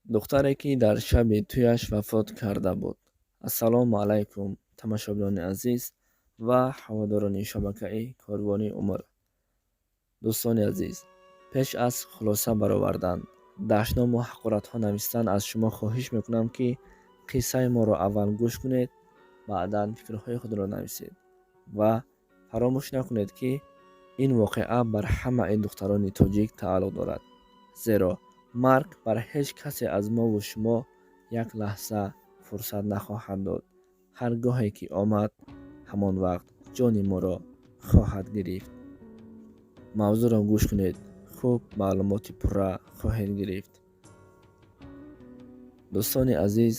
духтаре ки дар шаби туяш вафот карда буд. Ассалому алайкум тамошобинони азиз ва ҳаводорони шабакаи Корвони Умр. дӯстони азиз, пеш аз хулоса баровардан, даштному ҳақоратҳо навистан аз шумо хоҳиш мекунам ки қиссаи моро аввал гӯш кунед, баъдан фикрҳои худро нависед ва фаромӯш накунед ки ин воқеа бар ҳамаи духтарони тоҷик тааллуқ дорад. Зеро марг бар ҳеҷ касе аз мову шумо як лаҳза фурсат нахоҳад дод. ҳар гоҳе ки омад, ҳамон вақт ҷони моро хоҳад гирифт. мавзӯъро гӯш кунед, хуб маълумоти пурра хоҳед гирифт. дӯстони азиз,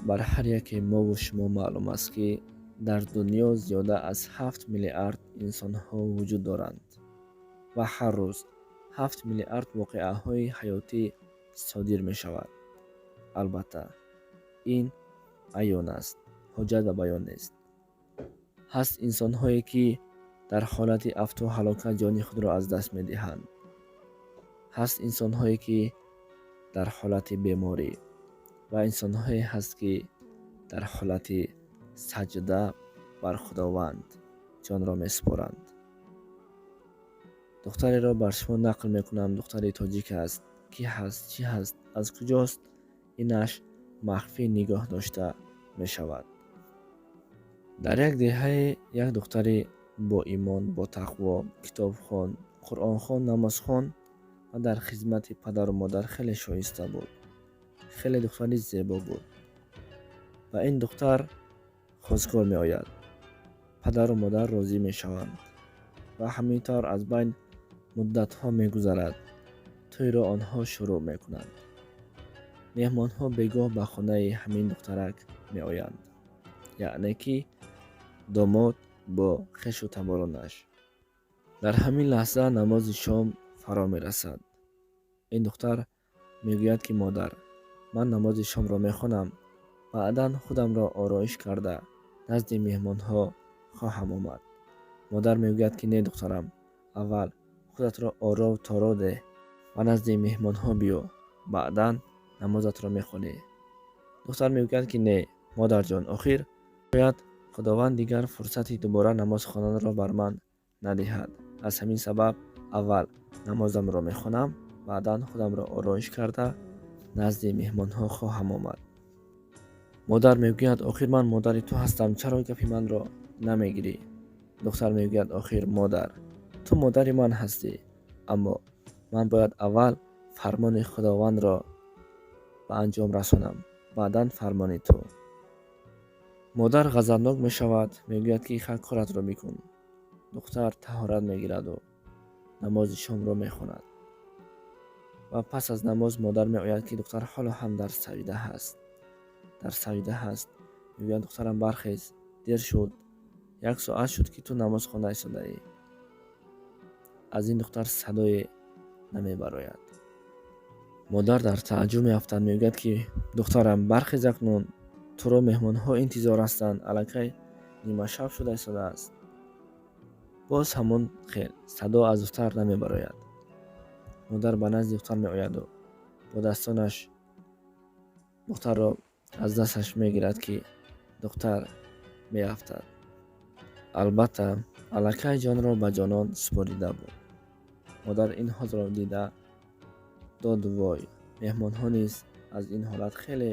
бар ҳар яке мову шумо маълум аст ки дар дунё зиёда аз 7 миллиард инсонҳо вуҷуд доранд ва ҳар рӯз 7 миллиард воқеаҳои ҳаётӣ содир мешавад. албатта ин аён аст, ҳоҷат ба баён нест. ҳаст инсонҳое ки дар ҳолати афту ҳалокат ҷони худро аз даст медиҳанд. ҳаст инсонҳое ки дар ҳолати беморӣ ва инсонҳое ҳаст ки дар ҳолати саҷда бар худованд ҷонро месупоранд. духтареро бар шумо нақл мекунам. духтари тоҷик аст. ки ҳаст, чӣ ҳаст, аз куҷост, инаш махфӣ нигоҳ дошта мешавад. дар як деҳае як духтари бо имон, бо тақво, китобхон, қуръонхон, намозхон ва дар хизмати падару модар хеле шоиста буд. хеле духтари зебо буд. ва ин духтар хозкор меояд. падару модар розӣ мешаванд ва ҳамин тавр аз байн муддатҳо мегузарад. тӯйро онҳо шурӯъ мекунанд. меҳмонҳо бегоҳ ба хонаи ҳамин духтарак меоянд, яъне ки домод бо хешу таборонаш. дар ҳамин лаҳза намози шом фаро мерасад. ин духтар мегӯяд ки модар, ман намози шомро мехонам, баъдан худамро ороиш карда назди меҳмонҳо хоҳам омад. модар мегӯяд ки не духтарам, аввал худатро оров торо деҳ ва назди меҳмонҳо биё, баъдан намозатро мехонӣ. духтар мегӯяд ки не модарҷон, охир шояд худованд дигар фурсати дубора намоз хонданро бар ман надиҳад. аз ҳамин сабаб аввал намозамро мехонам, баъдан худамро ороиш карда назди меҳмонҳо хоҳам омад. модар мегӯяд охир ман модари ту ҳастам, чаро гапи манро намегирӣ? духтар мегӯяд охир модар, ту модари ман ҳастӣ, аммо ман бояд аввал фармони худовандро ба анҷом расонам, баъдан фармони ту. модар ғазабнок мешавад, мегӯяд ки хак коратро бикун. духтар таҳорат мегираду намози шомро мехонад. ва пас аз намоз модар меояд ки духтар ҳоло ҳам дар саҷда ҳаст. мегӯяд духтарам бархез, дер шуд, 1 соат шуд ки ту намоз хонда истодаӣ. аз ин духтар садое намебарояд. модар дар тааҷҷуб меафтад, мегӯяд ки духтарам бархез акнун, туро меҳмонҳо интизор ҳастанд, аллакай нимашаб шуда истодааст. боз ҳамон хел садо аз духтар намебарояд. модар ба назди духтар меояду бо дастонаш духтарро аз дасташ мегирад ки духтар меафтад. албатта аллакай ҷонро ба ҷонон супорида буд. модар ин ҳолро дида доду вой. меҳмонҳо низ аз ин ҳолат хеле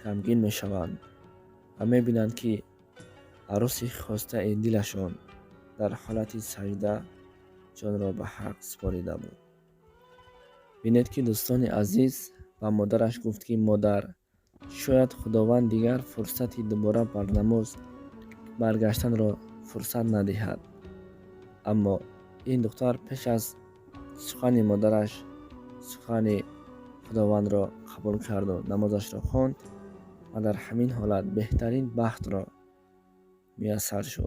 ғамгин мешаванд ва мебинанд ки арӯси хостаи дилашон дар ҳолати саҷда ҷонро ба ҳақ супорида буд. бинед ки дӯстони азиз ба модараш гуфт ки модар, шояд худованд дигар фурсати дубора бар намоз баргаштанро фурсат надиҳад. аммо ин духтар пеш аз сухани модараш сухани худовандро қабул карду намозашро хонд ва дар ҳамин ҳолат беҳтарин бахтро муяссар шуд.